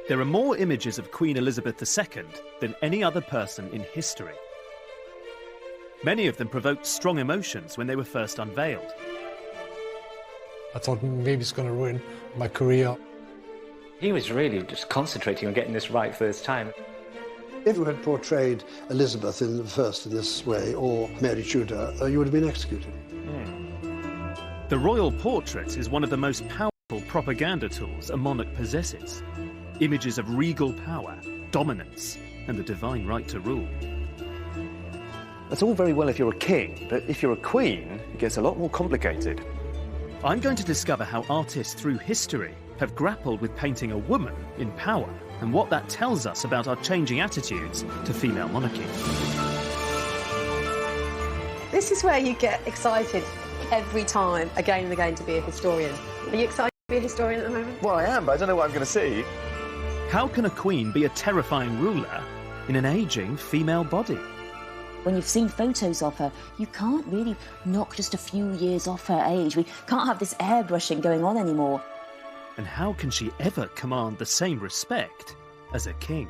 There are more images of Queen Elizabeth II than any other person in history. Many of them provoked strong emotions when they were first unveiled. I thought maybe it's going to ruin my career. He was really just concentrating on getting this right first time. If you had portrayed Elizabeth first in this way, or Mary Tudor, you would have been executed. The royal portrait is one of the most powerful propaganda tools a monarch possesses. Images of regal power, dominance, and the divine right to rule. That's all very well if you're a king, but if you're a queen, it gets a lot more complicated. I'm going to discover how artists through history have grappled with painting a woman in power and what that tells us about our changing attitudes to female monarchy. This is where you get excited every time, again and again, to be a historian. Are you excited to be a historian at the moment? Well, I am, but I don't know what I'm going to see. How can a queen be a terrifying ruler in an ageing female body? When you've seen photos of her, you can't really knock just a few years off her age. We can't have this airbrushing going on anymore. And how can she ever command the same respect as a king?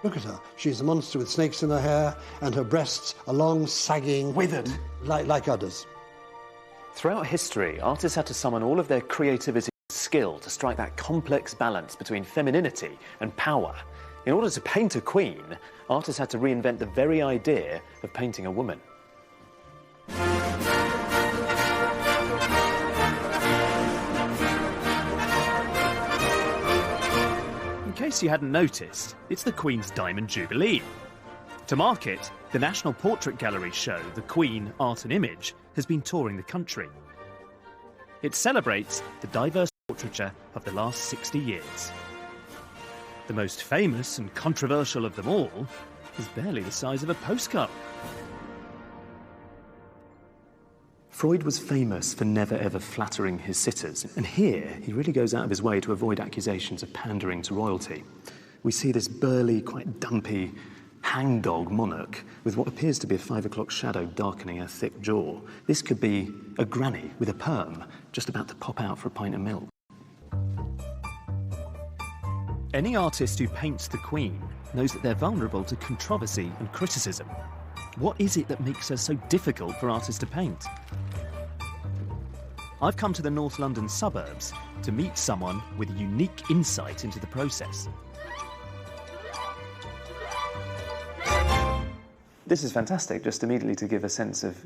Look at her. She's a monster with snakes in her hair, and her breasts are long, sagging, withered, like udders. Throughout history, artists had to summon all of their creativity and skill to strike that complex balance between femininity and power. In order to paint a queen, artists had to reinvent the very idea of painting a woman. In case you hadn't noticed, it's the Queen's Diamond Jubilee. To mark it, the National Portrait Gallery show, The Queen, Art and Image, has been touring the country. It celebrates the diverse portraiture of the last 60 years. The most famous and controversial of them all is barely the size of a postcard. Freud was famous for never ever flattering his sitters, and here he really goes out of his way to avoid accusations of pandering to royalty. We see this burly, quite dumpy, hangdog monarch with what appears to be a 5 o'clock shadow darkening her thick jaw. This could be a granny with a perm just about to pop out for a pint of milk. Any artist who paints the Queen knows that they're vulnerable to controversy and criticism. What is it that makes her so difficult for artists to paint? I've come to the North London suburbs to meet someone with unique insight into the process. This is fantastic, just immediately to give a sense of...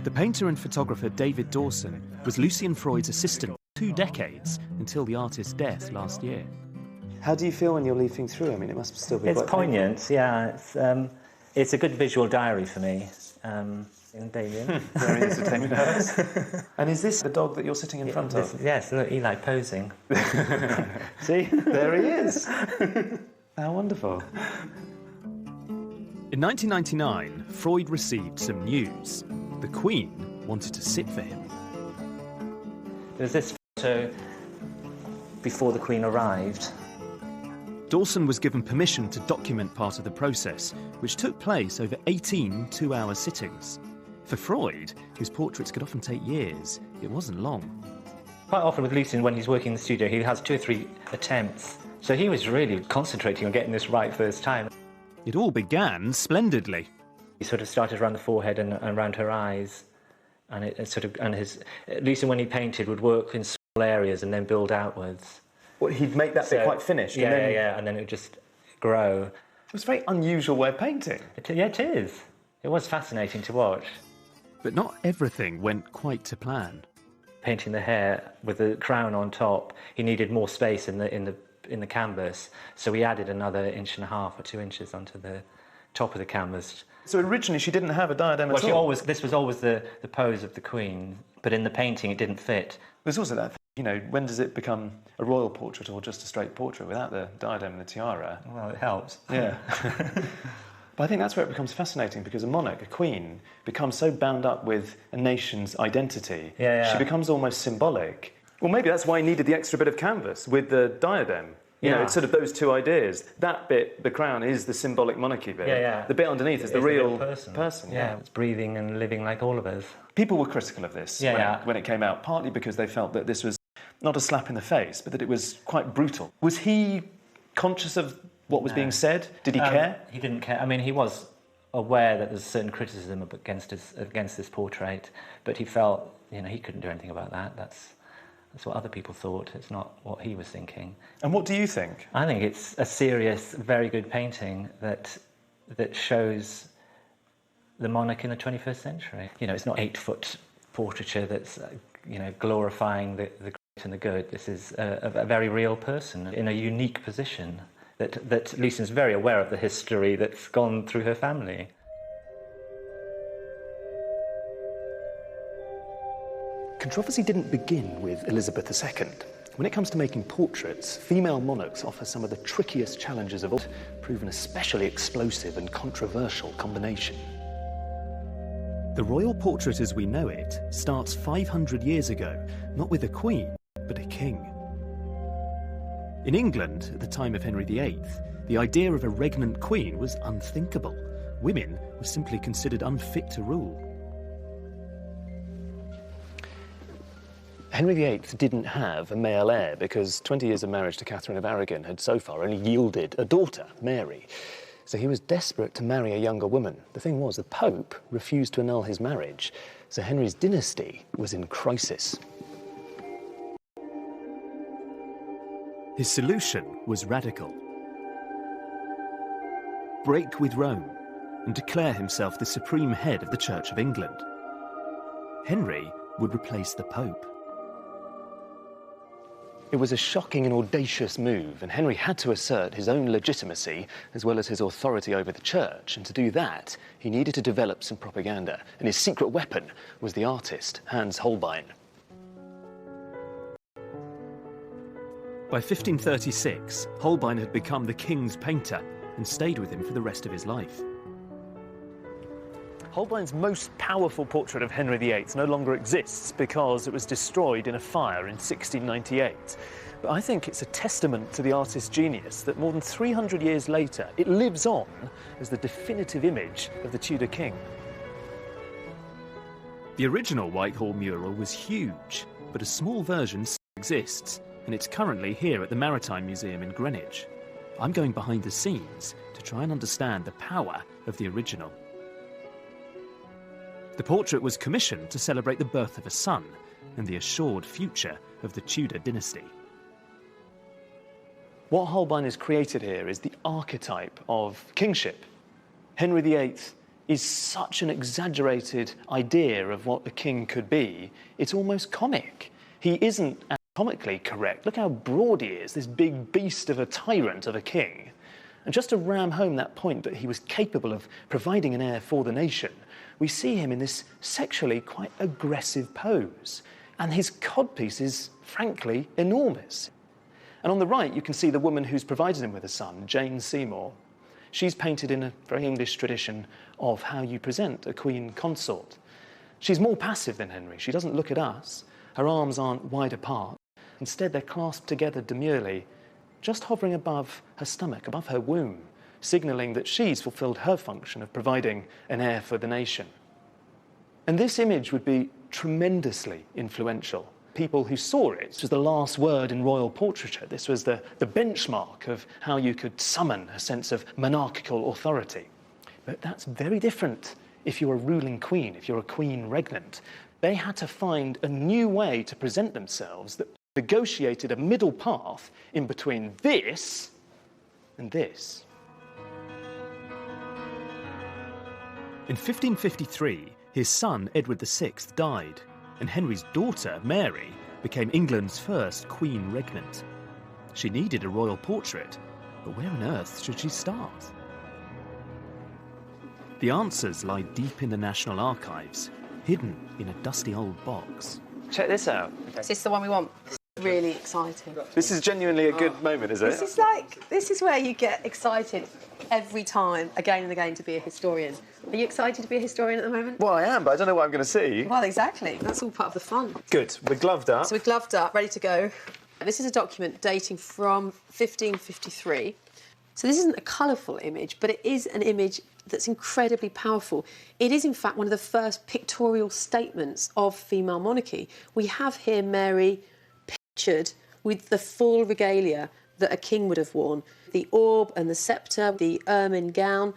The painter and photographer David Dawson was Lucian Freud's assistant for 2 decades until the artist's death last year. How do you feel when you're leafing through? I mean, it must still be It's quite poignant, yeah. It's a good visual diary for me. In Damien. Very entertaining. And is this the dog that you're sitting in front of? Yes, look, Eli posing. See, there he is. How wonderful. In 1999, Freud received some news. The Queen wanted to sit for him. There's this photo before the Queen arrived. Dawson was given permission to document part of the process, which took place over 18 two-hour sittings. For Freud, whose portraits could often take years, it wasn't long. Quite often with Lucian, when he's working in the studio, he has 2 or 3 attempts. So he was really concentrating on getting this right first time. It all began splendidly. He sort of started around the forehead and around her eyes, and Lucian, when he painted, would work in small areas and then build outwards. Well, he'd make that bit quite finished. Yeah, and then... and then it would just grow. It was a very unusual way of painting. Yeah, it is. It was fascinating to watch. But not everything went quite to plan. Painting the hair with the crown on top, he needed more space in the canvas, so we added another 1.5 or 2 inches onto the top of the canvas. So originally she didn't have a diadem at all? This was always the pose of the Queen, but in the painting it didn't fit. There's also that thing, you know, when does it become a royal portrait or just a straight portrait without the diadem and the tiara? Well, it helps. Yeah. But I think that's where it becomes fascinating, because a monarch, a queen, becomes so bound up with a nation's identity. Yeah. She becomes almost symbolic. Well, maybe that's why he needed the extra bit of canvas with the diadem. You know, it's sort of those two ideas. That bit, the crown, is the symbolic monarchy bit. Yeah. The bit underneath is the real person. Yeah, it's breathing and living like all of us. People were critical of this when it came out, partly because they felt that this was not a slap in the face, but that it was quite brutal. Was he conscious of what was being said? Did he care? He didn't care. I mean, he was aware that there's certain criticism against this portrait, but he felt, you know, he couldn't do anything about that. That's what other people thought. It's not what he was thinking. And what do you think? I think it's a serious, very good painting that shows the monarch in the 21st century. You know, it's not 8-foot portraiture that's, you know, glorifying the great and the good. This is a very real person in a unique position that Lucian's very aware of the history that's gone through her family. Controversy didn't begin with Elizabeth II. When it comes to making portraits, female monarchs offer some of the trickiest challenges of all, proven especially explosive and controversial combination. The royal portrait as we know it starts 500 years ago, not with a queen, but a king. In England, at the time of Henry VIII, the idea of a regnant queen was unthinkable. Women were simply considered unfit to rule. Henry VIII didn't have a male heir because 20 years of marriage to Catherine of Aragon had so far only yielded a daughter, Mary. So he was desperate to marry a younger woman. The thing was, the Pope refused to annul his marriage, so Henry's dynasty was in crisis. His solution was radical. Break with Rome and declare himself the supreme head of the Church of England. Henry would replace the Pope. It was a shocking and audacious move, and Henry had to assert his own legitimacy as well as his authority over the church, and to do that, he needed to develop some propaganda, and his secret weapon was the artist, Hans Holbein. By 1536, Holbein had become the king's painter and stayed with him for the rest of his life. Holbein's most powerful portrait of Henry VIII no longer exists because it was destroyed in a fire in 1698. But I think it's a testament to the artist's genius that more than 300 years later, it lives on as the definitive image of the Tudor king. The original Whitehall mural was huge, but a small version still exists, and it's currently here at the Maritime Museum in Greenwich. I'm going behind the scenes to try and understand the power of the original. The portrait was commissioned to celebrate the birth of a son and the assured future of the Tudor dynasty. What Holbein has created here is the archetype of kingship. Henry VIII is such an exaggerated idea of what a king could be, it's almost comic. He isn't anatomically correct. Look how broad he is, this big beast of a tyrant of a king. And just to ram home that point that he was capable of providing an heir for the nation, we see him in this sexually quite aggressive pose. And his codpiece is, frankly, enormous. And on the right, you can see the woman who's provided him with a son, Jane Seymour. She's painted in a very English tradition of how you present a queen consort. She's more passive than Henry. She doesn't look at us. Her arms aren't wide apart. Instead, they're clasped together demurely, just hovering above her stomach, above her womb, signalling that she's fulfilled her function of providing an heir for the nation. And this image would be tremendously influential. People who saw it was the last word in royal portraiture. This was the benchmark of how you could summon a sense of monarchical authority. But that's very different if you're a ruling queen, if you're a queen regnant. They had to find a new way to present themselves that negotiated a middle path in between this and this. In 1553, his son Edward VI died, and Henry's daughter Mary became England's first queen regnant. She needed a royal portrait, but where on earth should she start? The answers lie deep in the National Archives, hidden in a dusty old box. Check this out. Is this the one we want? Really exciting. This is genuinely a good moment, is it? This is where you get excited every time, again and again, to be a historian. Are you excited to be a historian at the moment? Well, I am, but I don't know what I'm going to see. Well, exactly. That's all part of the fun. Good. We're gloved up. So we're gloved up, ready to go. This is a document dating from 1553. So this isn't a colourful image, but it is an image that's incredibly powerful. It is, in fact, one of the first pictorial statements of female monarchy. We have here Mary pictured with the full regalia that a king would have worn. The orb and the sceptre, the ermine gown.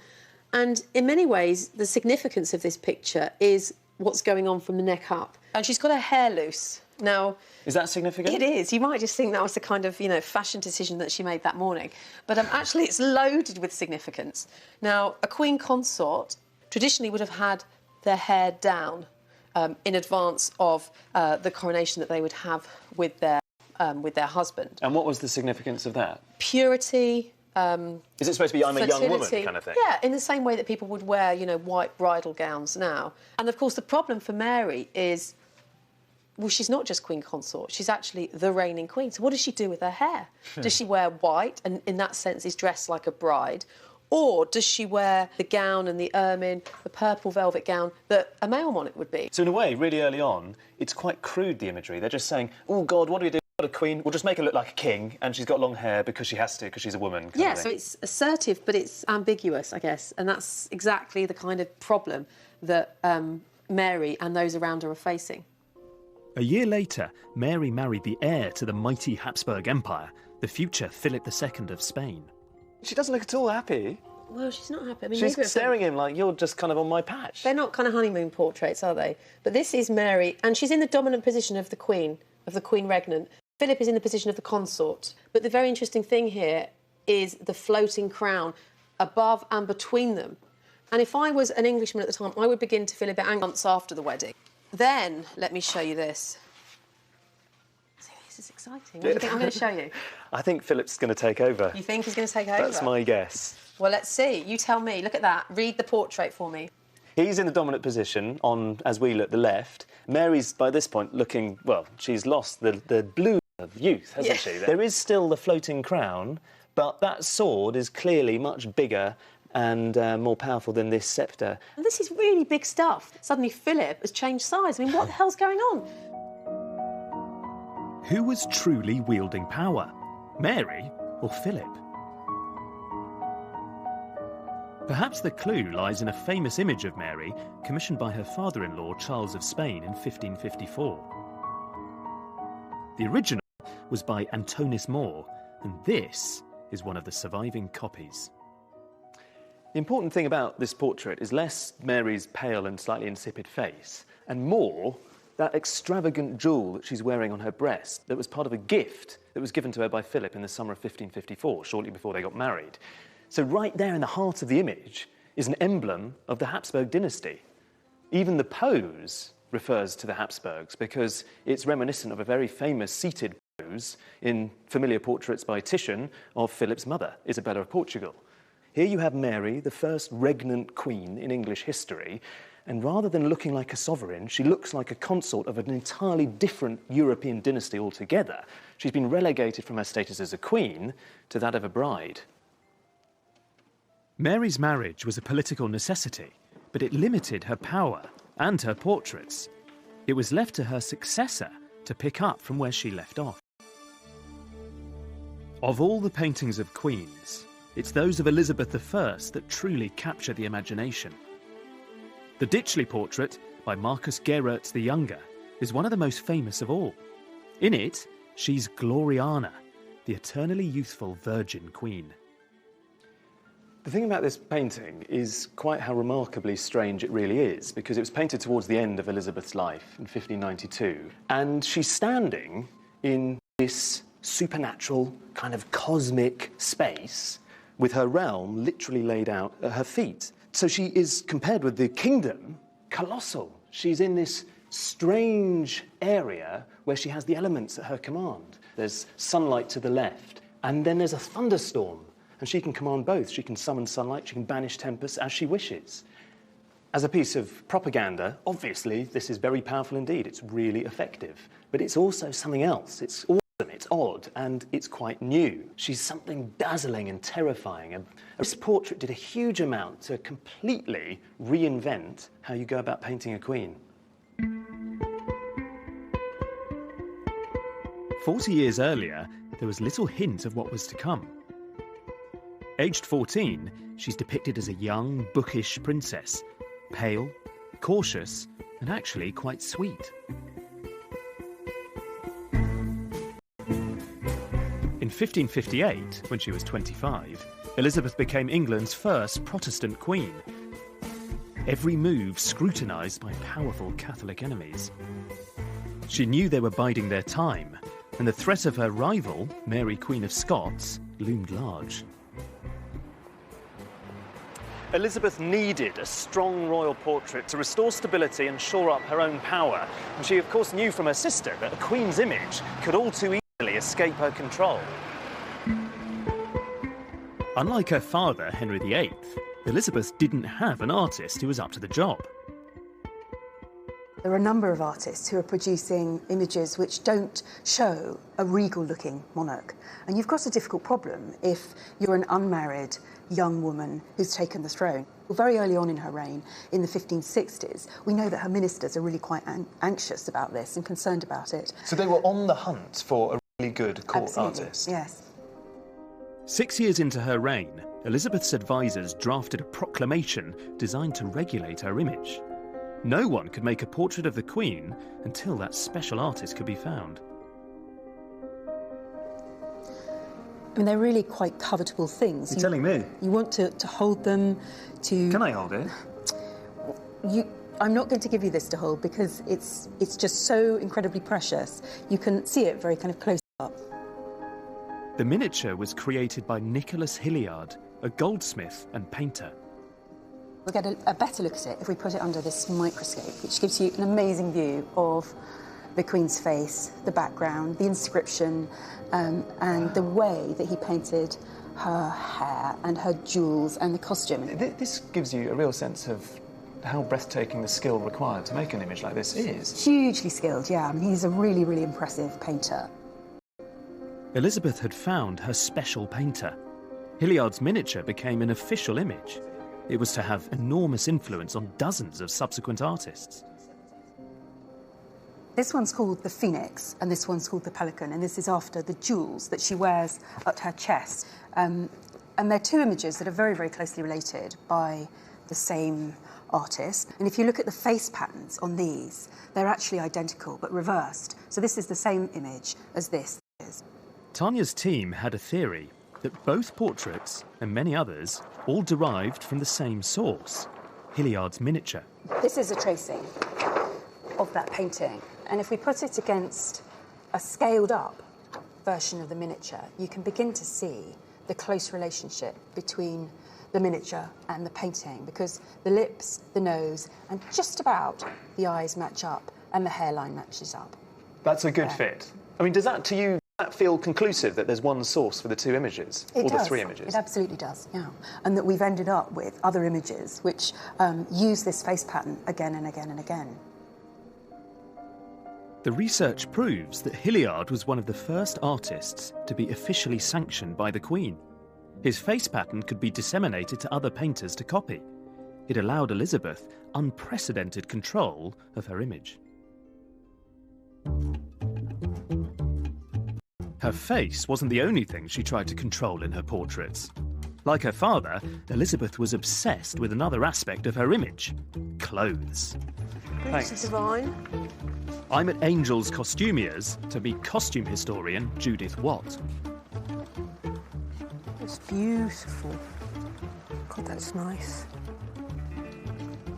And in many ways, the significance of this picture is what's going on from the neck up. And she's got her hair loose. Now... Is that significant? It is. You might just think that was the kind of, fashion decision that she made that morning. But actually, it's loaded with significance. Now, a queen consort traditionally would have had their hair down in advance of the coronation that they would have with their husband. And what was the significance of that? Purity. Is it supposed to be I'm fertility. a young woman kind of thing? Yeah, in the same way that people would wear, white bridal gowns now. And, of course, the problem for Mary is... Well, she's not just queen consort, she's actually the reigning queen. So what does she do with her hair? Does she wear white and, in that sense, is dressed like a bride? Or does she wear the gown and the ermine, the purple velvet gown that a male monarch would be? So, in a way, really early on, it's quite crude, the imagery. They're just saying, oh, God, what do we do? We've got a queen, we'll just make her look like a king, and she's got long hair because she has to, because she's a woman. Yeah, so it's assertive, but it's ambiguous, I guess. And that's exactly the kind of problem that Mary and those around her are facing. A year later, Mary married the heir to the mighty Habsburg Empire, the future Philip II of Spain. She doesn't look at all happy. Well, she's not happy. I mean, she's staring at him like, you're just kind of on my patch. They're not kind of honeymoon portraits, are they? But this is Mary, and she's in the dominant position of the queen regnant. Philip is in the position of the consort. But the very interesting thing here is the floating crown above and between them. And if I was an Englishman at the time, I would begin to feel a bit angry months after the wedding. Then, let me show you this. See, this is exciting. What do you think I'm going to show you? I think Philip's going to take over. You think he's going to take over? That's my guess. Well, let's see. You tell me. Look at that. Read the portrait for me. He's in the dominant position on, as we look, the left. Mary's, by this point, looking... Well, she's lost the blue of youth, hasn't she? There is still the floating crown, but that sword is clearly much bigger and more powerful than this sceptre. And this is really big stuff. Suddenly Philip has changed size. I mean, what the hell's going on? Who was truly wielding power? Mary or Philip? Perhaps the clue lies in a famous image of Mary commissioned by her father-in-law Charles of Spain in 1554. The original was by Antonis More, and this is one of the surviving copies. The important thing about this portrait is less Mary's pale and slightly insipid face, and more that extravagant jewel that she's wearing on her breast that was part of a gift that was given to her by Philip in the summer of 1554, shortly before they got married. So right there in the heart of the image is an emblem of the Habsburg dynasty. Even the pose refers to the Habsburgs because it's reminiscent of a very famous seated pose in familiar portraits by Titian of Philip's mother, Isabella of Portugal. Here you have Mary, the first regnant queen in English history, and rather than looking like a sovereign, she looks like a consort of an entirely different European dynasty altogether. She's been relegated from her status as a queen to that of a bride. Mary's marriage was a political necessity, but it limited her power and her portraits. It was left to her successor to pick up from where she left off. Of all the paintings of queens, it's those of Elizabeth I that truly capture the imagination. The Ditchley portrait by Marcus Gerarts the Younger is one of the most famous of all. In it, she's Gloriana, the eternally youthful virgin queen. The thing about this painting is quite how remarkably strange it really is, because it was painted towards the end of Elizabeth's life in 1592, and she's standing in this supernatural, kind of cosmic space with her realm literally laid out at her feet. So she is, compared with the kingdom, colossal. She's in this strange area where she has the elements at her command. There's sunlight to the left, and then there's a thunderstorm, and she can command both. She can summon sunlight, she can banish tempests as she wishes. As a piece of propaganda, obviously, this is very powerful indeed. It's really effective. But it's also something else. It's awesome, it's odd, and it's quite new. She's something dazzling and terrifying. And this portrait did a huge amount to completely reinvent how you go about painting a queen. 40 years earlier, there was little hint of what was to come. Aged 14, she's depicted as a young, bookish princess, pale, cautious, and actually quite sweet. In 1558, when she was 25, Elizabeth became England's first Protestant queen. Every move scrutinised by powerful Catholic enemies. She knew they were biding their time, and the threat of her rival, Mary Queen of Scots, loomed large. Elizabeth needed a strong royal portrait to restore stability and shore up her own power. And she, of course, knew from her sister that a queen's image could all too easily escape her control. Unlike her father, Henry VIII, Elizabeth didn't have an artist who was up to the job. There are a number of artists who are producing images which don't show a regal-looking monarch. And you've got a difficult problem if you're an unmarried young woman who's taken the throne. Very early on in her reign, in the 1560s, we know that her ministers are really quite anxious about this and concerned about it. So they were on the hunt for a really good court Absolutely, artist? Yes. 6 years into her reign, Elizabeth's advisors drafted a proclamation designed to regulate her image. No one could make a portrait of the Queen until that special artist could be found. I mean, they're really quite covetable things. You're telling me? You want to hold them, to... Can I hold it? I'm not going to give you this to hold because it's just so incredibly precious. You can see it very kind of close up. The miniature was created by Nicholas Hilliard, a goldsmith and painter. We'll get a better look at it if we put it under this microscope, which gives you an amazing view of the Queen's face, the background, the inscription, and the way that he painted her hair and her jewels and the costume. This gives you a real sense of how breathtaking the skill required to make an image like this is. Hugely skilled, yeah. I mean, he's a really, really impressive painter. Elizabeth had found her special painter. Hilliard's miniature became an official image. It was to have enormous influence on dozens of subsequent artists. This one's called the Phoenix, and this one's called the Pelican, and this is after the jewels that she wears at her chest. And they're two images that are very, very closely related by the same artist. And if you look at the face patterns on these, they're actually identical, but reversed. So this is the same image as this is. Tanya's team had a theory that both portraits, and many others, all derived from the same source, Hilliard's miniature. This is a tracing of that painting. And if we put it against a scaled-up version of the miniature, you can begin to see the close relationship between the miniature and the painting, because the lips, the nose, and just about the eyes match up, and the hairline matches up. That's a good fit. I mean, does that, to you, that feel conclusive that there's one source for the two images? It or does. The three images? It absolutely does, yeah. And that we've ended up with other images which use this face pattern again and again and again. The research proves that Hilliard was one of the first artists to be officially sanctioned by the Queen. His face pattern could be disseminated to other painters to copy. It allowed Elizabeth unprecedented control of her image. Her face wasn't the only thing she tried to control in her portraits. Like her father, Elizabeth was obsessed with another aspect of her image: clothes. Thanks. Divine. I'm at Angel's Costumiers to meet costume historian Judith Watt. It's beautiful. God, that's nice.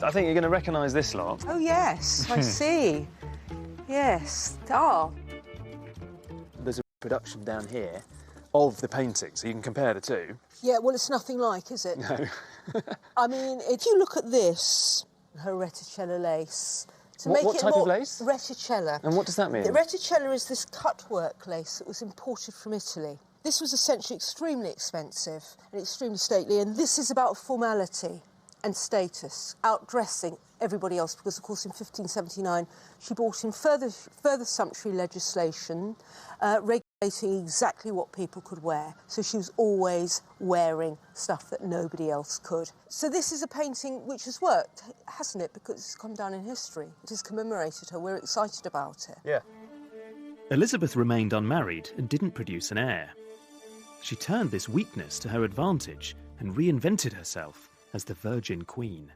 I think you're going to recognise this lot. Oh, yes, I see. Yes. Ah. There's a production down here of the painting, so you can compare the two. Yeah, well, it's nothing like, is it? No. I mean, if you look at this, her reticella lace... What type of lace? Reticella. And what does that mean? The reticella is this cutwork lace that was imported from Italy. This was essentially extremely expensive and extremely stately, and this is about formality and status, outdressing everybody else, because, of course, in 1579, she brought in further sumptuary legislation regulating exactly what people could wear. So she was always wearing stuff that nobody else could. So this is a painting which has worked, hasn't it? Because it's come down in history. It has commemorated her. We're excited about it. Yeah. Elizabeth remained unmarried and didn't produce an heir. She turned this weakness to her advantage and reinvented herself as the Virgin Queen.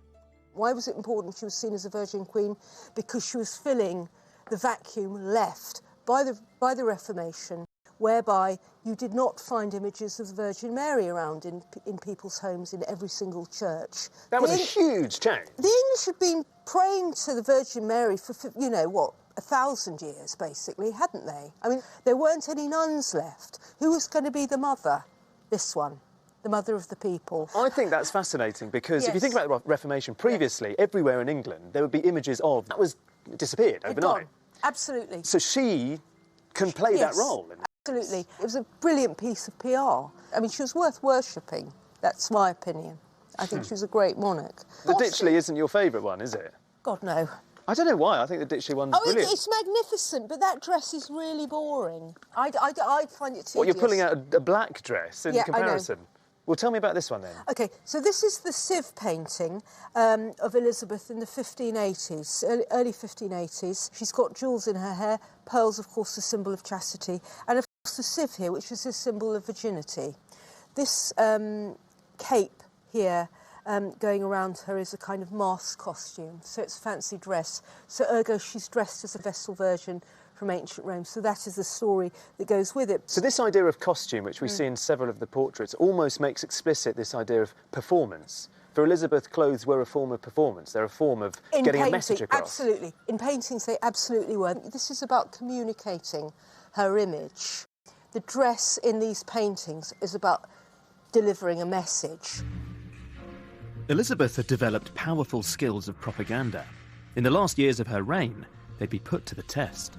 Why was it important she was seen as a Virgin Queen? Because she was filling the vacuum left by the Reformation, whereby you did not find images of the Virgin Mary around in people's homes in every single church. That was a huge change. The English had been praying to the Virgin Mary for, 1,000 years, basically, hadn't they? I mean, there weren't any nuns left. Who was going to be the mother? This one, the mother of the people. I think that's fascinating because if you think about the Reformation, previously, everywhere in England, there would be images of... That was disappeared overnight. Absolutely. So she can play that role. Absolutely. It was a brilliant piece of PR. I mean, she was worth worshipping. That's my opinion. I think she was a great monarch. The Ditchley isn't your favourite one, is it? God, no. I don't know why. I think the Ditchley one's brilliant. It's magnificent, but that dress is really boring. I find it tedious. What, you're pulling out a black dress in comparison? I know. Well, tell me about this one then. OK, so this is the sieve painting of Elizabeth in the 1580s, early 1580s. She's got jewels in her hair, pearls, of course, a symbol of chastity, and of course the sieve here, which is a symbol of virginity. This cape here going around her is a kind of mask costume, so it's a fancy dress. So ergo, she's dressed as a Vestal Virgin from ancient Rome. So that is the story that goes with it. So this idea of costume, which we see in several of the portraits, almost makes explicit this idea of performance. For Elizabeth, clothes were a form of performance. They're a form of getting a message across. Absolutely. In paintings, they absolutely were. This is about communicating her image. The dress in these paintings is about delivering a message. Elizabeth had developed powerful skills of propaganda. In the last years of her reign, they'd be put to the test.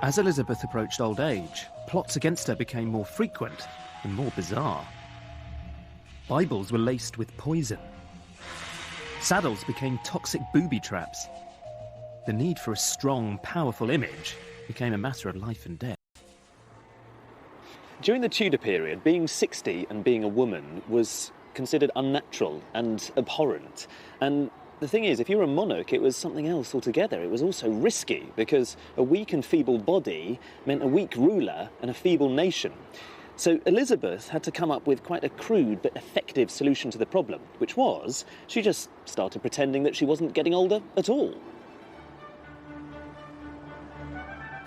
As Elizabeth approached old age, plots against her became more frequent and more bizarre. Bibles were laced with poison. Saddles became toxic booby traps. The need for a strong, powerful image became a matter of life and death. During the Tudor period, being 60 and being a woman was considered unnatural and abhorrent. And the thing is, if you were a monarch, it was something else altogether. It was also risky, because a weak and feeble body meant a weak ruler and a feeble nation. So Elizabeth had to come up with quite a crude but effective solution to the problem, which was she just started pretending that she wasn't getting older at all.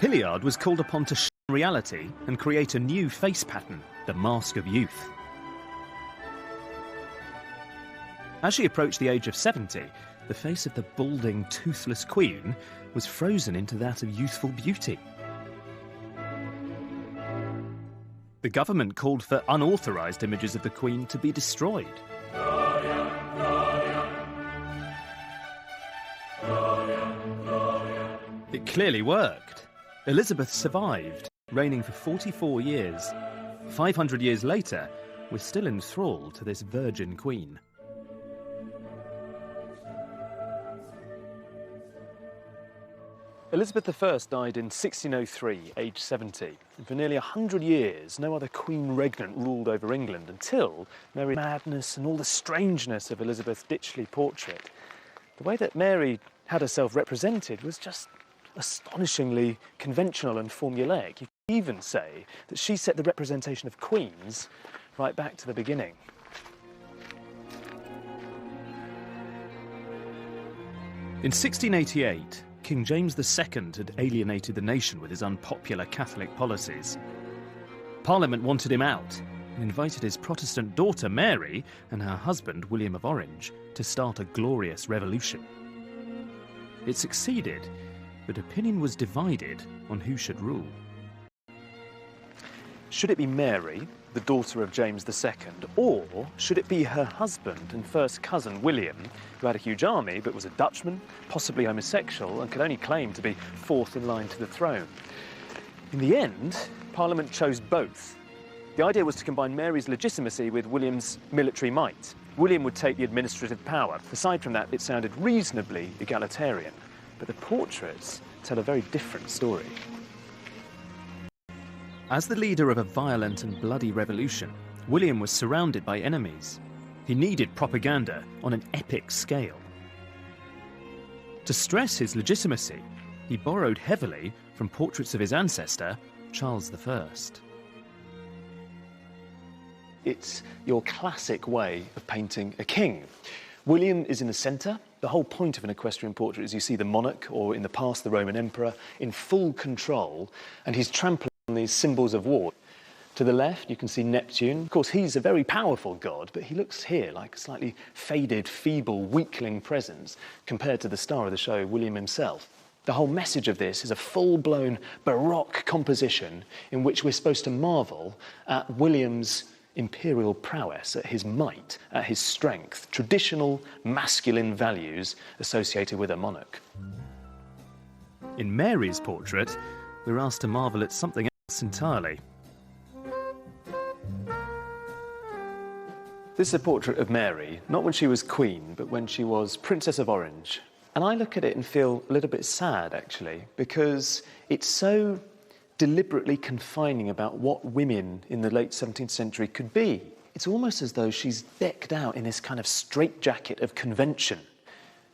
Hilliard was called upon to shun reality and create a new face pattern, the Mask of Youth. As she approached the age of 70, the face of the balding, toothless queen was frozen into that of youthful beauty. The government called for unauthorised images of the queen to be destroyed. It clearly worked. Elizabeth survived, reigning for 44 years. 500 years later, we're still enthralled to this virgin queen. Elizabeth I died in 1603, aged 70. And for nearly 100 years, no other queen regnant ruled over England until Mary madness and all the strangeness of Elizabeth Ditchley portrait. The way that Mary had herself represented was just astonishingly conventional and formulaic. You could even say that she set the representation of queens right back to the beginning. In 1688, King James II had alienated the nation with his unpopular Catholic policies. Parliament wanted him out and invited his Protestant daughter Mary and her husband William of Orange to start a glorious revolution. It succeeded, but opinion was divided on who should rule. Should it be Mary, the daughter of James II, or should it be her husband and first cousin William, who had a huge army but was a Dutchman, possibly homosexual, and could only claim to be fourth in line to the throne? In the end, Parliament chose both. The idea was to combine Mary's legitimacy with William's military might. William would take the administrative power. Aside from that, it sounded reasonably egalitarian. But the portraits tell a very different story. As the leader of a violent and bloody revolution, William was surrounded by enemies. He needed propaganda on an epic scale. To stress his legitimacy, he borrowed heavily from portraits of his ancestor, Charles I. It's your classic way of painting a king. William is in the centre. The whole point of an equestrian portrait is you see the monarch, or in the past the Roman emperor, in full control, and he's trampling on these symbols of war. To the left, you can see Neptune. Of course, he's a very powerful god, but he looks here like a slightly faded, feeble, weakling presence compared to the star of the show, William himself. The whole message of this is a full-blown Baroque composition in which we're supposed to marvel at William's imperial prowess, at his might, at his strength, traditional masculine values associated with a monarch. In Mary's portrait, we're asked to marvel at something else entirely. This is a portrait of Mary, not when she was queen, but when she was Princess of Orange. And I look at it and feel a little bit sad, actually, because it's so deliberately confining about what women in the late 17th century could be. It's almost as though she's decked out in this kind of straitjacket of convention.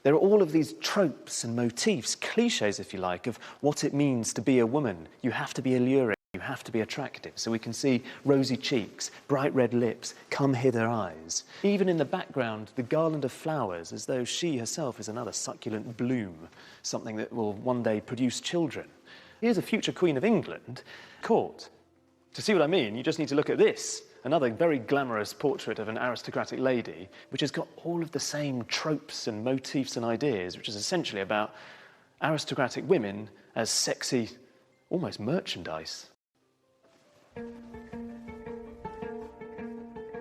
There are all of these tropes and motifs, cliches, if you like, of what it means to be a woman. You have to be alluring, you have to be attractive. So we can see rosy cheeks, bright red lips, come hither eyes. Even in the background, the garland of flowers, as though she herself is another succulent bloom, something that will one day produce children. Here's a future Queen of England, court. To see what I mean, you just need to look at this, another very glamorous portrait of an aristocratic lady, which has got all of the same tropes and motifs and ideas, which is essentially about aristocratic women as sexy, almost merchandise.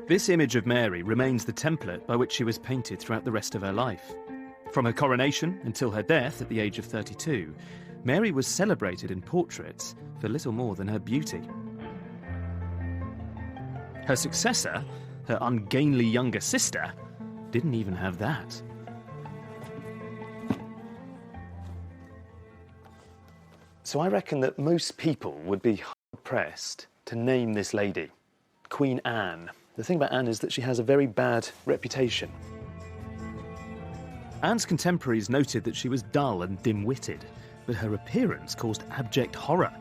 This image of Mary remains the template by which she was painted throughout the rest of her life. From her coronation until her death at the age of 32, Mary was celebrated in portraits for little more than her beauty. Her successor, her ungainly younger sister, didn't even have that. So I reckon that most people would be hard-pressed to name this lady, Queen Anne. The thing about Anne is that she has a very bad reputation. Anne's contemporaries noted that she was dull and dim-witted, but her appearance caused abject horror.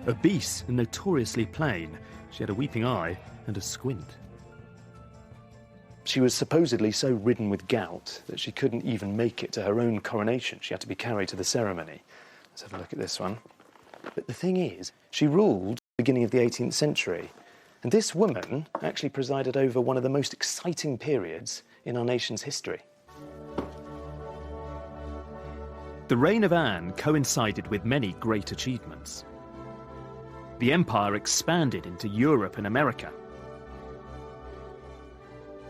Obese and notoriously plain, she had a weeping eye and a squint. She was supposedly so ridden with gout that she couldn't even make it to her own coronation. She had to be carried to the ceremony. Let's have a look at this one. But the thing is, she ruled at the beginning of the 18th century, and this woman actually presided over one of the most exciting periods in our nation's history. The reign of Anne coincided with many great achievements. The empire expanded into Europe and America.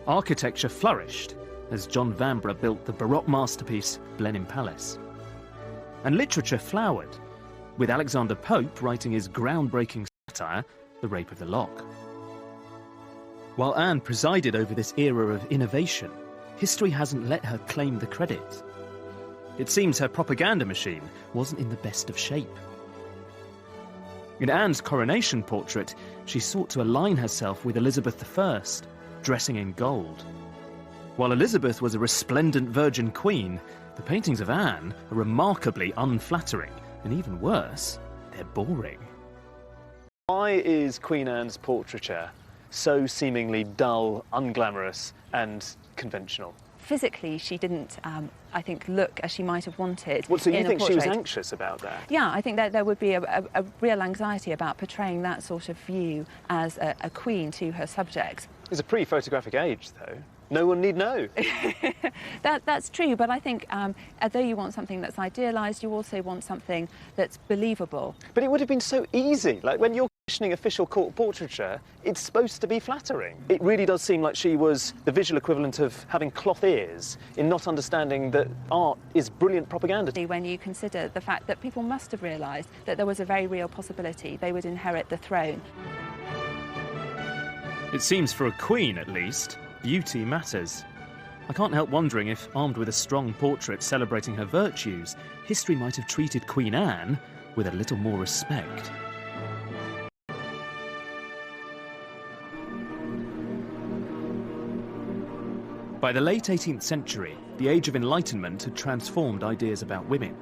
Architecture flourished as John Vanbrugh built the Baroque masterpiece Blenheim Palace. And literature flowered, with Alexander Pope writing his groundbreaking satire, The Rape of the Lock. While Anne presided over this era of innovation, history hasn't let her claim the credit. It seems her propaganda machine wasn't in the best of shape. In Anne's coronation portrait, she sought to align herself with Elizabeth I, dressing in gold. While Elizabeth was a resplendent virgin queen, the paintings of Anne are remarkably unflattering, and even worse, they're boring. Why is Queen Anne's portraiture so seemingly dull, unglamorous and conventional? Physically, she didn't, I think, look as she might have wanted. Well, so you think she was portrait. anxious about that? Yeah, I think that there would be a real anxiety about portraying that sort of view as a queen to her subjects. It's a pre-photographic age, though. No one need know. That's true, but I think although you want something that's idealised, you also want something that's believable. But it would have been so easy. Like, when you're commissioning official court portraiture, it's supposed to be flattering. It really does seem like she was the visual equivalent of having cloth ears in not understanding that art is brilliant propaganda. When you consider the fact that people must have realised that there was a very real possibility they would inherit the throne. It seems for a queen, at least, beauty matters. I can't help wondering if, armed with a strong portrait celebrating her virtues, history might have treated Queen Anne with a little more respect. By the late 18th century, the Age of Enlightenment had transformed ideas about women.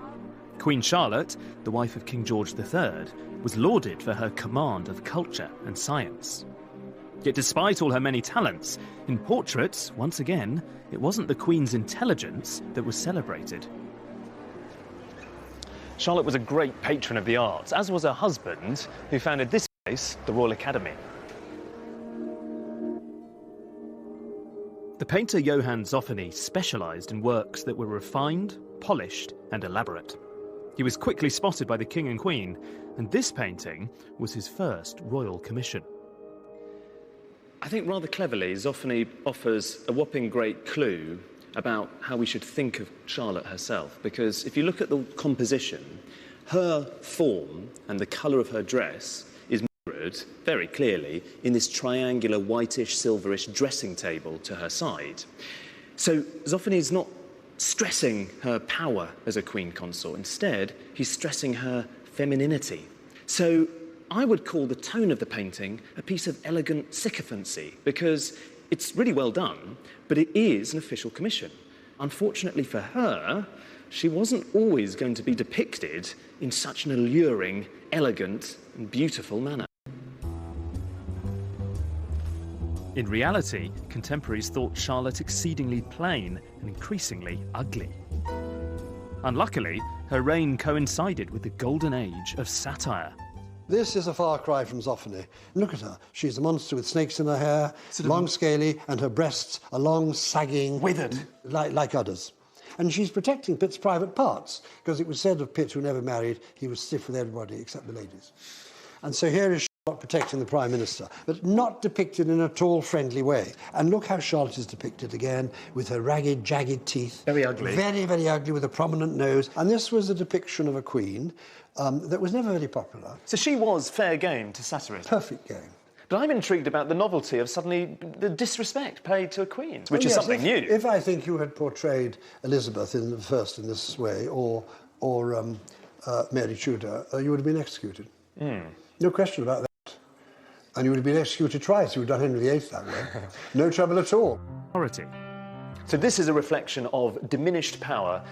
Queen Charlotte, the wife of King George III, was lauded for her command of culture and science. Yet despite all her many talents, in portraits, once again, it wasn't the Queen's intelligence that was celebrated. Charlotte was a great patron of the arts, as was her husband, who founded this the Royal Academy. The painter Johann Zoffany specialised in works that were refined, polished and elaborate. He was quickly spotted by the King and Queen, and this painting was his first royal commission. I think rather cleverly, Zoffany offers a whopping great clue about how we should think of Charlotte herself, because if you look at the composition, her form and the colour of her dress is mirrored very clearly in this triangular whitish silverish dressing table to her side. So Zoffany is not stressing her power as a queen consort. Instead, he's stressing her femininity. So I would call the tone of the painting a piece of elegant sycophancy, because it's really well done, but it is an official commission. Unfortunately for her, she wasn't always going to be depicted in such an alluring, elegant and beautiful manner. In reality, contemporaries thought Charlotte exceedingly plain and increasingly ugly. Unluckily, her reign coincided with the golden age of satire. This is a far cry from Zoffany. Look at her. She's a monster with snakes in her hair, long, scaly, and her breasts are long, sagging, withered, like udders. And she's protecting Pitt's private parts, because it was said of Pitt, who never married, he was stiff with everybody except the ladies. And so here is Charlotte protecting the Prime Minister, but not depicted in at all friendly way. And look how Charlotte is depicted again, with her ragged, jagged teeth. Very ugly. Very, very ugly, with a prominent nose. And this was a depiction of a queen that was never very popular. So she was fair game to satirists. Perfect game. But I'm intrigued about the novelty of suddenly the disrespect paid to a queen, which is something new. If I think you had portrayed Elizabeth in this way, or Mary Tudor, you would have been executed. No question about that. And you would have been executed twice. You would have done Henry VIII that way. No trouble at all. So this is a reflection of diminished power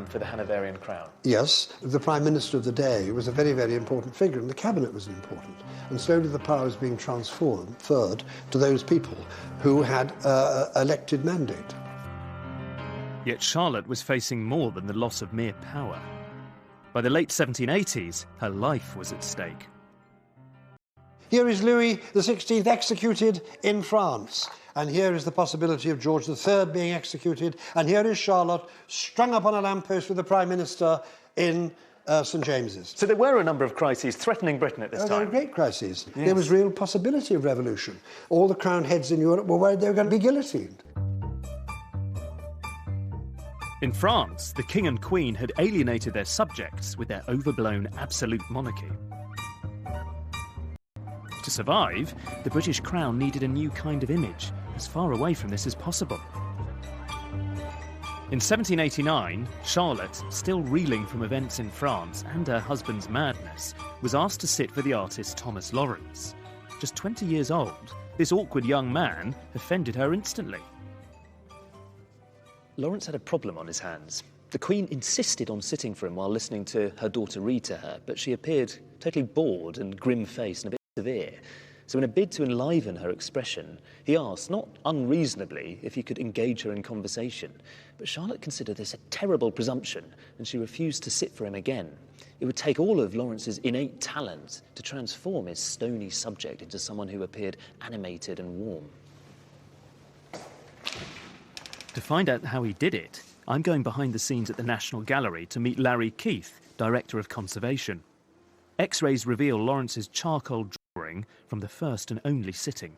for the Hanoverian crown. Yes, the Prime Minister of the day was a very, very important figure, and the cabinet was important. And slowly the power was being transferred to those people who had elected mandate. Yet Charlotte was facing more than the loss of mere power. By the late 1780s, her life was at stake. Here is Louis XVI executed in France. And here is the possibility of George III being executed. And here is Charlotte strung up on a lamppost with the Prime Minister in St James's. So there were a number of crises threatening Britain at this time. There were great crises. Yes. There was real possibility of revolution. All the crown heads in Europe were worried they were going to be guillotined. In France, the King and Queen had alienated their subjects with their overblown absolute monarchy. To survive, the British crown needed a new kind of image, as far away from this as possible. In 1789, Charlotte, still reeling from events in France and her husband's madness, was asked to sit for the artist Thomas Lawrence. Just 20 years old, this awkward young man offended her instantly. Lawrence had a problem on his hands. The Queen insisted on sitting for him while listening to her daughter read to her, but she appeared totally bored and grim-faced and a bit severe. So in a bid to enliven her expression, he asked, not unreasonably, if he could engage her in conversation. But Charlotte considered this a terrible presumption, and she refused to sit for him again. It would take all of Lawrence's innate talent to transform his stony subject into someone who appeared animated and warm. To find out how he did it, I'm going behind the scenes at the National Gallery to meet Larry Keith, Director of Conservation. X-rays reveal Lawrence's charcoal drawing from the first and only sitting.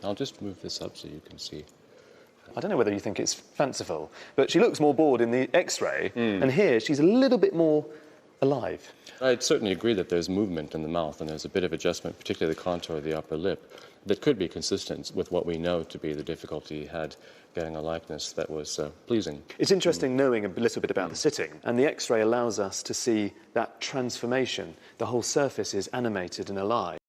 I'll just move this up so you can see. I don't know whether you think it's fanciful, but she looks more bored in the X-ray, and here she's a little bit more alive. I'd certainly agree that there's movement in the mouth, and there's a bit of adjustment, particularly the contour of the upper lip, that could be consistent with what we know to be the difficulty he had getting a likeness that was pleasing. It's interesting knowing a little bit about the sitting, and the X-ray allows us to see that transformation. The whole surface is animated and alive.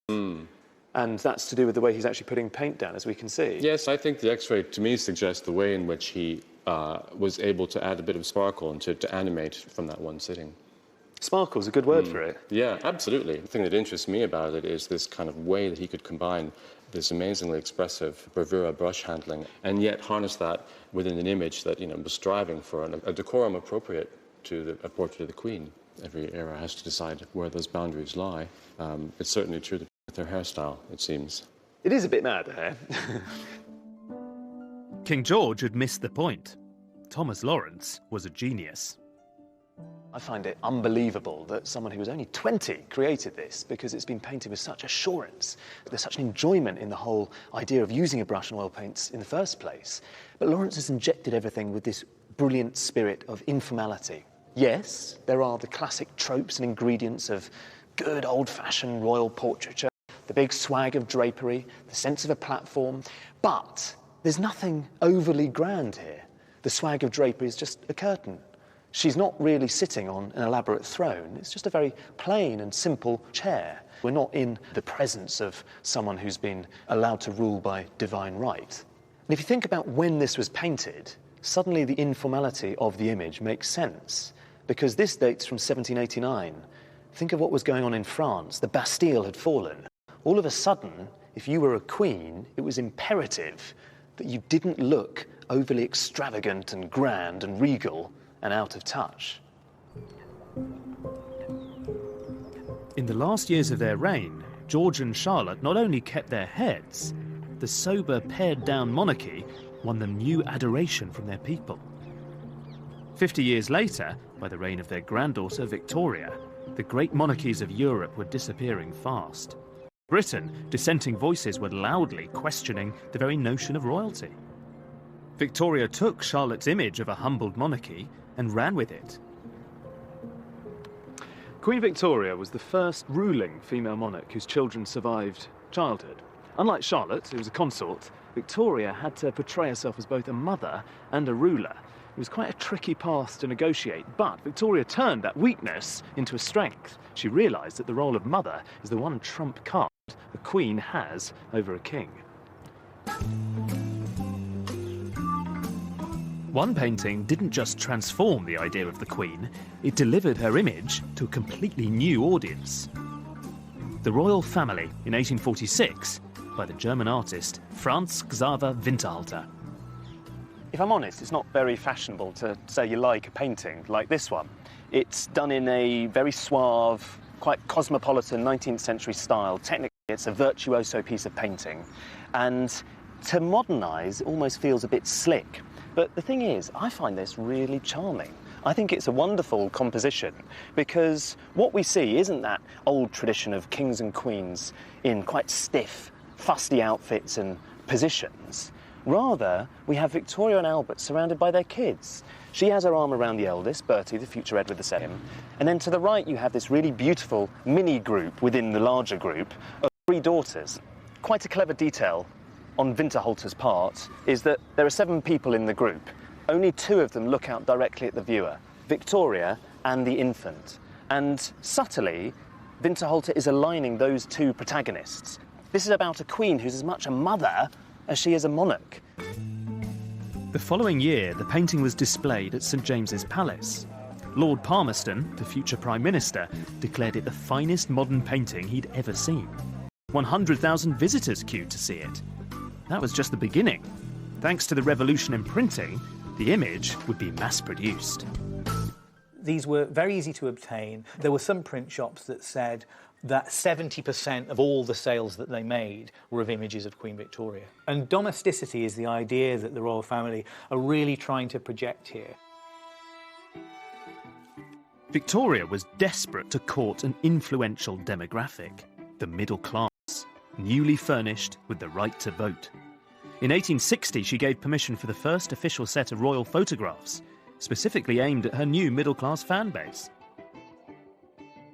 And that's to do with the way he's actually putting paint down, as we can see. Yes, I think the X-ray, to me, suggests the way in which he was able to add a bit of sparkle and to animate from that one sitting. Sparkle's a good word for it. Yeah, absolutely. The thing that interests me about it is this kind of way that he could combine this amazingly expressive bravura brush handling and yet harness that within an image that, was striving for a decorum appropriate to a portrait of the Queen. Every era has to decide where those boundaries lie. It's certainly true that their hairstyle, it seems. It is a bit mad, eh? King George had missed the point. Thomas Lawrence was a genius. I find it unbelievable that someone who was only 20 created this, because it's been painted with such assurance. There's such an enjoyment in the whole idea of using a brush and oil paints in the first place. But Lawrence has injected everything with this brilliant spirit of informality. Yes, there are the classic tropes and ingredients of good old-fashioned royal portraiture, the big swag of drapery, the sense of a platform, but there's nothing overly grand here. The swag of drapery is just a curtain. She's not really sitting on an elaborate throne. It's just a very plain and simple chair. We're not in the presence of someone who's been allowed to rule by divine right. And if you think about when this was painted, suddenly the informality of the image makes sense, because this dates from 1789. Think of what was going on in France. The Bastille had fallen. All of a sudden, if you were a queen, it was imperative that you didn't look overly extravagant and grand and regal and out of touch. In the last years of their reign, George and Charlotte not only kept their heads, the sober, pared-down monarchy won them new adoration from their people. 50 years later, by the reign of their granddaughter Victoria, the great monarchies of Europe were disappearing fast. In Britain, dissenting voices were loudly questioning the very notion of royalty. Victoria took Charlotte's image of a humbled monarchy and ran with it. Queen Victoria was the first ruling female monarch whose children survived childhood. Unlike Charlotte, who was a consort, Victoria had to portray herself as both a mother and a ruler. It was quite a tricky path to negotiate, but Victoria turned that weakness into a strength. She realised that the role of mother is the one trump card a queen has over a king. One painting didn't just transform the idea of the Queen, it delivered her image to a completely new audience. The Royal Family in 1846 by the German artist Franz Xaver Winterhalter. If I'm honest, it's not very fashionable to say you like a painting like this one. It's done in a very suave, quite cosmopolitan 19th century style. Technically, it's a virtuoso piece of painting. And to modernise, it almost feels a bit slick. But the thing is, I find this really charming. I think it's a wonderful composition because what we see isn't that old tradition of kings and queens in quite stiff, fusty outfits and positions. Rather, we have Victoria and Albert surrounded by their kids. She has her arm around the eldest, Bertie, the future Edward II. And then to the right, you have this really beautiful mini group within the larger group of 3 daughters. Quite a clever detail on Winterhalter's part is that there are 7 people in the group. Only 2 of them look out directly at the viewer, Victoria and the infant. And subtly, Winterhalter is aligning those 2 protagonists. This is about a queen who's as much a mother as she is a monarch. The following year, the painting was displayed at St James's Palace. Lord Palmerston, the future Prime Minister, declared it the finest modern painting he'd ever seen. 100,000 visitors queued to see it. That was just the beginning. Thanks to the revolution in printing, the image would be mass-produced. These were very easy to obtain. There were some print shops that said that 70% of all the sales that they made were of images of Queen Victoria. And domesticity is the idea that the royal family are really trying to project here. Victoria was desperate to court an influential demographic, the middle class, newly furnished with the right to vote. In 1860, she gave permission for the first official set of royal photographs, specifically aimed at her new middle-class fan base.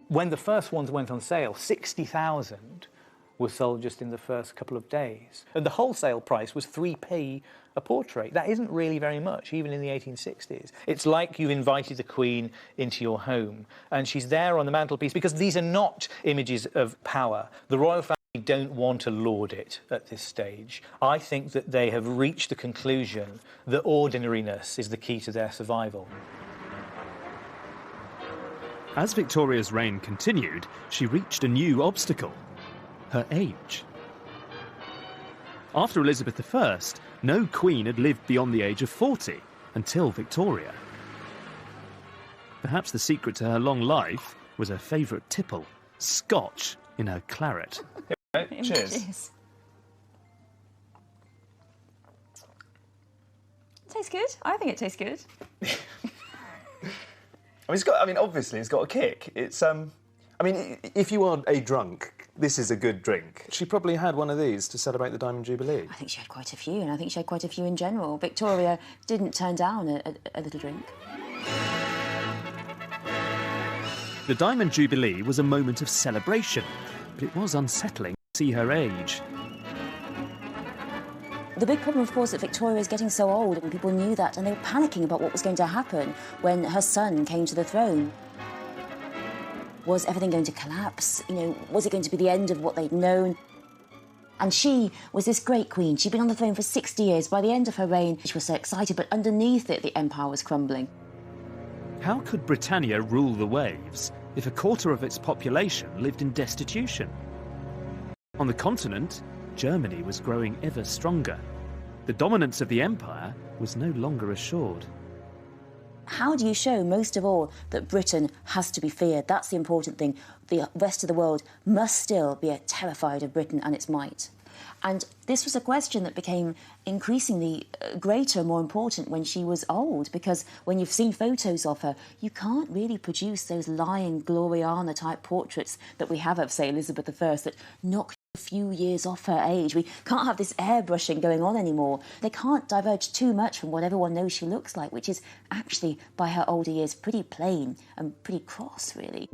When the first ones went on sale, 60,000 were sold just in the first couple of days. And the wholesale price was 3p a portrait. That isn't really very much, even in the 1860s. It's like you've invited the Queen into your home, and she's there on the mantelpiece, because these are not images of power. The royal family don't want to laud it at this stage. I think that they have reached the conclusion that ordinariness is the key to their survival. As Victoria's reign continued, she reached a new obstacle: her age. After Elizabeth I, no queen had lived beyond the age of 40 until Victoria. Perhaps the secret to her long life was her favourite tipple, Scotch in her claret. Cheers. Cheers. Tastes good. I think it tastes good. Obviously, it's got a kick. It's, if you are a drunk, this is a good drink. She probably had one of these to celebrate the Diamond Jubilee. I think she had quite a few, and I think she had quite a few in general. Victoria didn't turn down a little drink. The Diamond Jubilee was a moment of celebration, but it was unsettling to see her age. The big problem, of course, that Victoria is getting so old, and people knew that, and they were panicking about what was going to happen when her son came to the throne. Was everything going to collapse? Was it going to be the end of what they'd known? And she was this great queen. She'd been on the throne for 60 years. By the end of her reign, she was so excited, but underneath it, the empire was crumbling. How could Britannia rule the waves if a quarter of its population lived in destitution? On the continent, Germany was growing ever stronger. The dominance of the empire was no longer assured. How do you show, most of all, that Britain has to be feared? That's the important thing. The rest of the world must still be terrified of Britain and its might. And this was a question that became increasingly greater and more important when she was old, because when you've seen photos of her, you can't really produce those lying Gloriana-type portraits that we have of, say, Elizabeth I, that knock a few years off her age. We can't have this airbrushing going on anymore. They can't diverge too much from what everyone knows she looks like, which is actually, by her older years, pretty plain and pretty cross, really.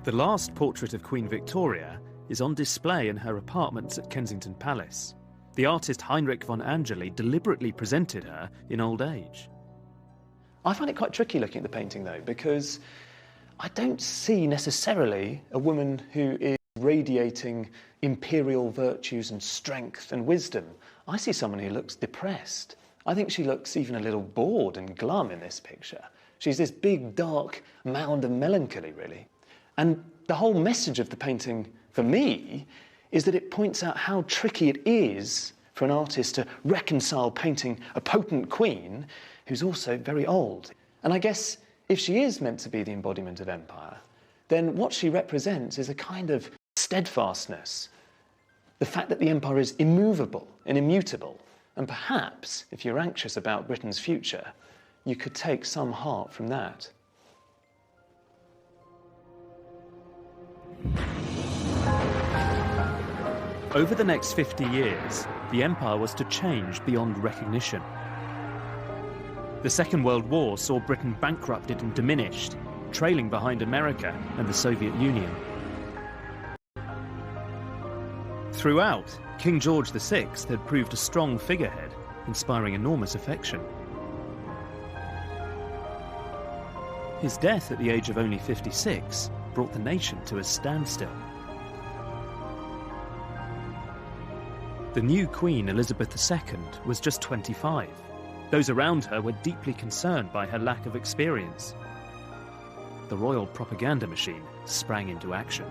The last portrait of Queen Victoria is on display in her apartments at Kensington Palace. The artist Heinrich von Angeli deliberately presented her in old age. I find it quite tricky looking at the painting, though, because I don't see necessarily a woman who is radiating imperial virtues and strength and wisdom. I see someone who looks depressed. I think she looks even a little bored and glum in this picture. She's this big, dark mound of melancholy, really. And the whole message of the painting, for me, is that it points out how tricky it is for an artist to reconcile painting a potent queen who's also very old. And I guess if she is meant to be the embodiment of empire, then what she represents is a kind of steadfastness, the fact that the empire is immovable and immutable. And perhaps, if you're anxious about Britain's future, you could take some heart from that. Over the next 50 years, the empire was to change beyond recognition. The Second World War saw Britain bankrupted and diminished, trailing behind America and the Soviet Union. Throughout, King George VI had proved a strong figurehead, inspiring enormous affection. His death at the age of only 56 brought the nation to a standstill. The new Queen, Elizabeth II, was just 25. Those around her were deeply concerned by her lack of experience. The royal propaganda machine sprang into action.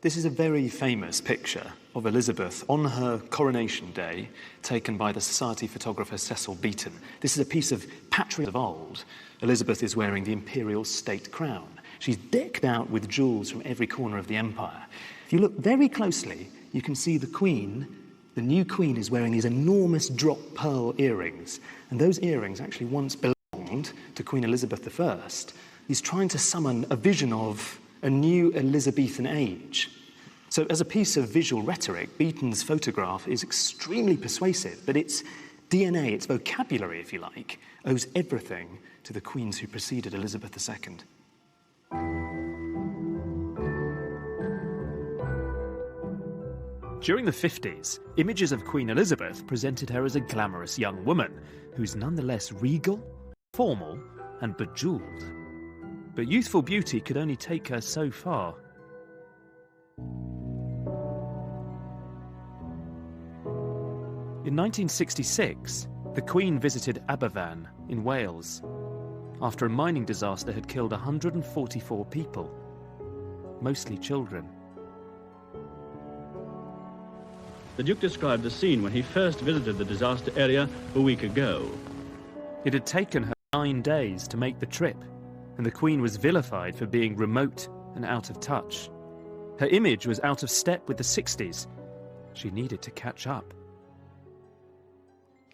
This is a very famous picture of Elizabeth on her coronation day, taken by the society photographer Cecil Beaton. This is a piece of patriotism of old. Elizabeth is wearing the imperial state crown. She's decked out with jewels from every corner of the empire. If you look very closely, you can see the Queen. The new Queen is wearing these enormous drop pearl earrings, and those earrings actually once belonged to Queen Elizabeth I. He's trying to summon a vision of a new Elizabethan age. So as a piece of visual rhetoric, Beaton's photograph is extremely persuasive, but its DNA, its vocabulary, if you like, owes everything to the queens who preceded Elizabeth II. During the 50s, images of Queen Elizabeth presented her as a glamorous young woman who's nonetheless regal, formal, and bejeweled. But youthful beauty could only take her so far. In 1966, the Queen visited Aberfan in Wales after a mining disaster had killed 144 people, mostly children. The Duke described the scene when he first visited the disaster area a week ago. It had taken her 9 days to make the trip, and the Queen was vilified for being remote and out of touch. Her image was out of step with the 60s. She needed to catch up.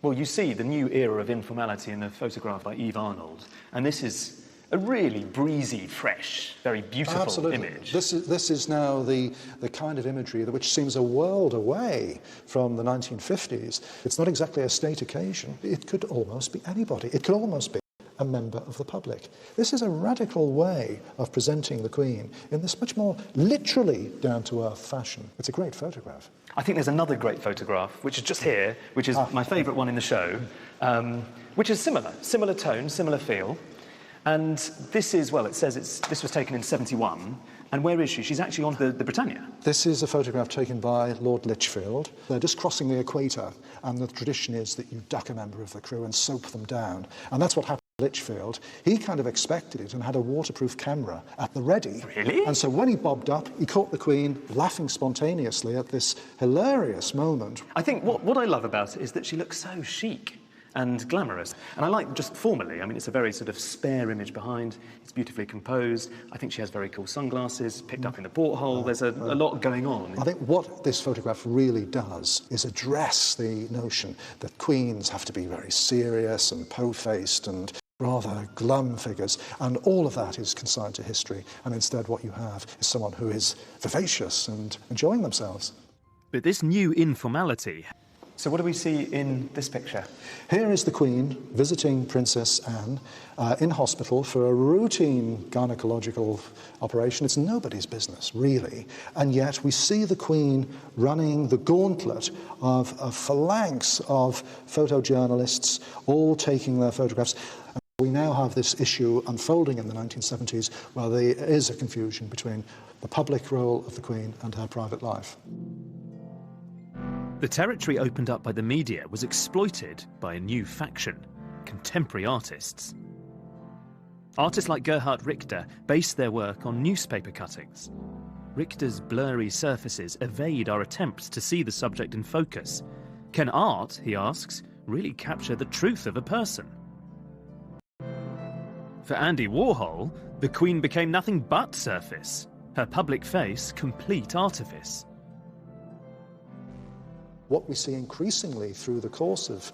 Well, you see the new era of informality in the photograph by Eve Arnold, and this is a really breezy, fresh, very beautiful Absolutely. image. This is now the kind of imagery which seems a world away from the 1950s. It's not exactly a state occasion. It could almost be anybody. It could almost be a member of the public. This is a radical way of presenting the Queen in this much more literally down-to-earth fashion. It's a great photograph. I think there's another great photograph, which is just here, which is my favourite one in the show, which is similar tone, similar feel. And this is, well, it says this was taken in 71. And where is she? She's actually on the Britannia. This is a photograph taken by Lord Lichfield. They're just crossing the equator, and the tradition is that you duck a member of the crew and soap them down. And that's what happened to Lichfield. He kind of expected it and had a waterproof camera at the ready. Really? And so when he bobbed up, he caught the Queen laughing spontaneously at this hilarious moment. I think what I love about it is that she looks so chic and glamorous. And I like just formally, I mean, it's a very sort of spare image behind. It's beautifully composed. I think she has very cool sunglasses picked up in the porthole. There's a lot going on. I think what this photograph really does is address the notion that queens have to be very serious and po-faced and rather glum figures, and all of that is consigned to history, and instead what you have is someone who is vivacious and enjoying themselves. But this new informality... So what do we see in this picture? Here is the Queen visiting Princess Anne in hospital for a routine gynecological operation. It's nobody's business, really. And yet we see the Queen running the gauntlet of a phalanx of photojournalists, all taking their photographs. And we now have this issue unfolding in the 1970s where there is a confusion between the public role of the Queen and her private life. The territory opened up by the media was exploited by a new faction, contemporary artists. Artists like Gerhard Richter based their work on newspaper cuttings. Richter's blurry surfaces evade our attempts to see the subject in focus. Can art, he asks, really capture the truth of a person? For Andy Warhol, the Queen became nothing but surface, her public face complete artifice. What we see increasingly through the course of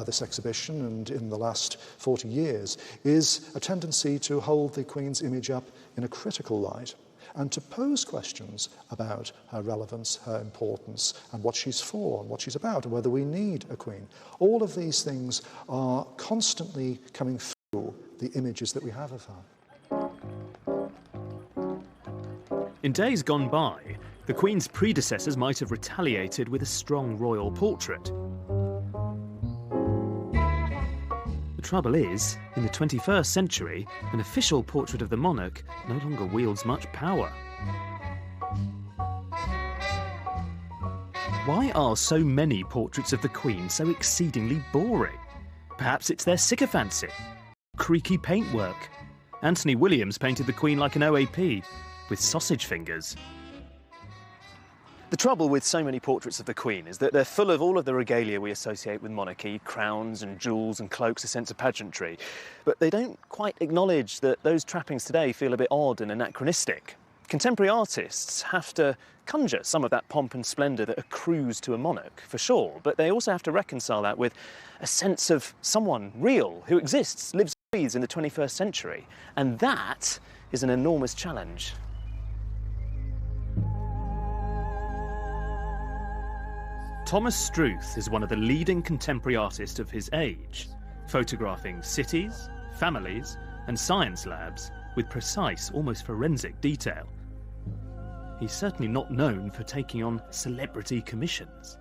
this exhibition and in the last 40 years is a tendency to hold the Queen's image up in a critical light and to pose questions about her relevance, her importance, and what she's for and what she's about, and whether we need a Queen. All of these things are constantly coming through the images that we have of her. In days gone by, the Queen's predecessors might have retaliated with a strong royal portrait. The trouble is, in the 21st century, an official portrait of the monarch no longer wields much power. Why are so many portraits of the Queen so exceedingly boring? Perhaps it's their sycophancy, creaky paintwork. Anthony Williams painted the Queen like an OAP, with sausage fingers. The trouble with so many portraits of the Queen is that they're full of all of the regalia we associate with monarchy, crowns and jewels and cloaks, a sense of pageantry. But they don't quite acknowledge that those trappings today feel a bit odd and anachronistic. Contemporary artists have to conjure some of that pomp and splendour that accrues to a monarch, for sure, but they also have to reconcile that with a sense of someone real who exists, lives and breathes in the 21st century. And that is an enormous challenge. Thomas Struth is one of the leading contemporary artists of his age, photographing cities, families, and science labs with precise, almost forensic detail. He's certainly not known for taking on celebrity commissions.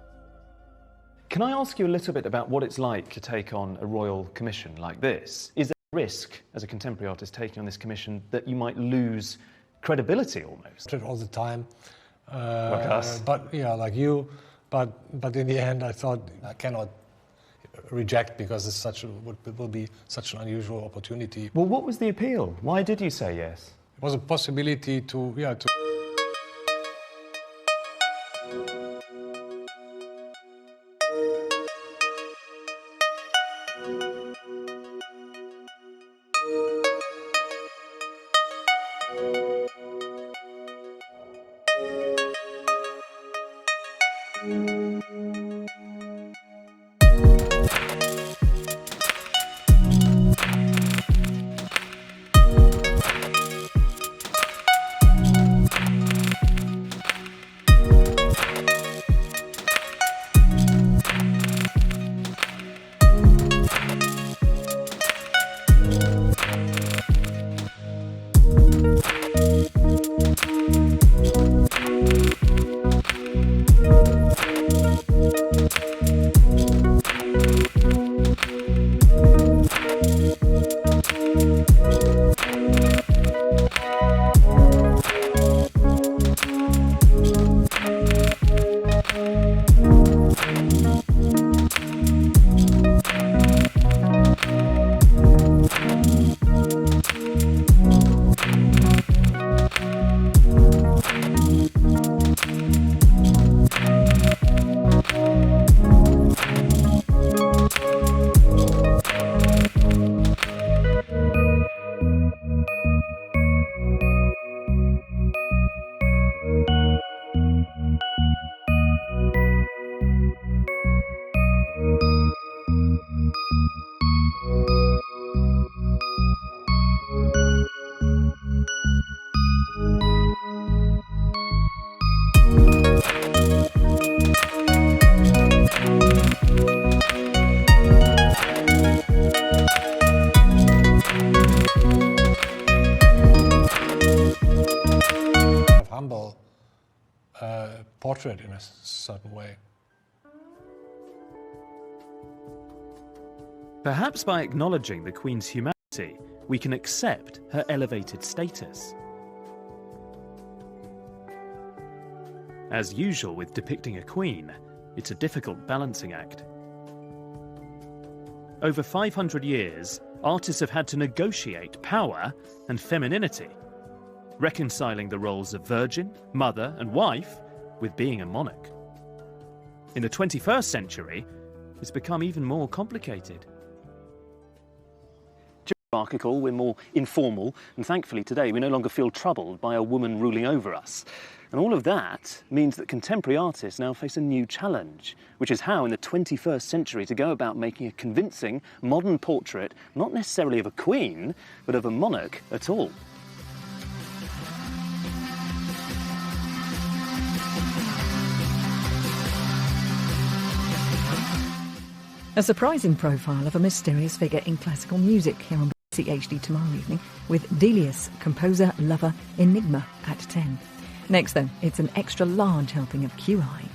Can I ask you a little bit about what it's like to take on a royal commission like this? Is there a risk, as a contemporary artist taking on this commission, that you might lose credibility almost? All the time. Like us? But yeah, like you. But in the end, I thought I cannot reject because it's will be such an unusual opportunity. Well, what was the appeal? Why did you say yes? It was a possibility to portrait in a certain way. Perhaps by acknowledging the Queen's humanity, we can accept her elevated status. As usual with depicting a queen, it's a difficult balancing act. Over 500 years, artists have had to negotiate power and femininity, reconciling the roles of virgin, mother and wife with being a monarch. In the 21st century, it's become even more complicated. Hierarchical, we're more informal, and thankfully today we no longer feel troubled by a woman ruling over us. And all of that means that contemporary artists now face a new challenge, which is how in the 21st century to go about making a convincing modern portrait, not necessarily of a queen, but of a monarch at all. A surprising profile of a mysterious figure in classical music here on BBC HD tomorrow evening with Delius, composer, lover, enigma at 10. Next, though, it's an extra large helping of QI.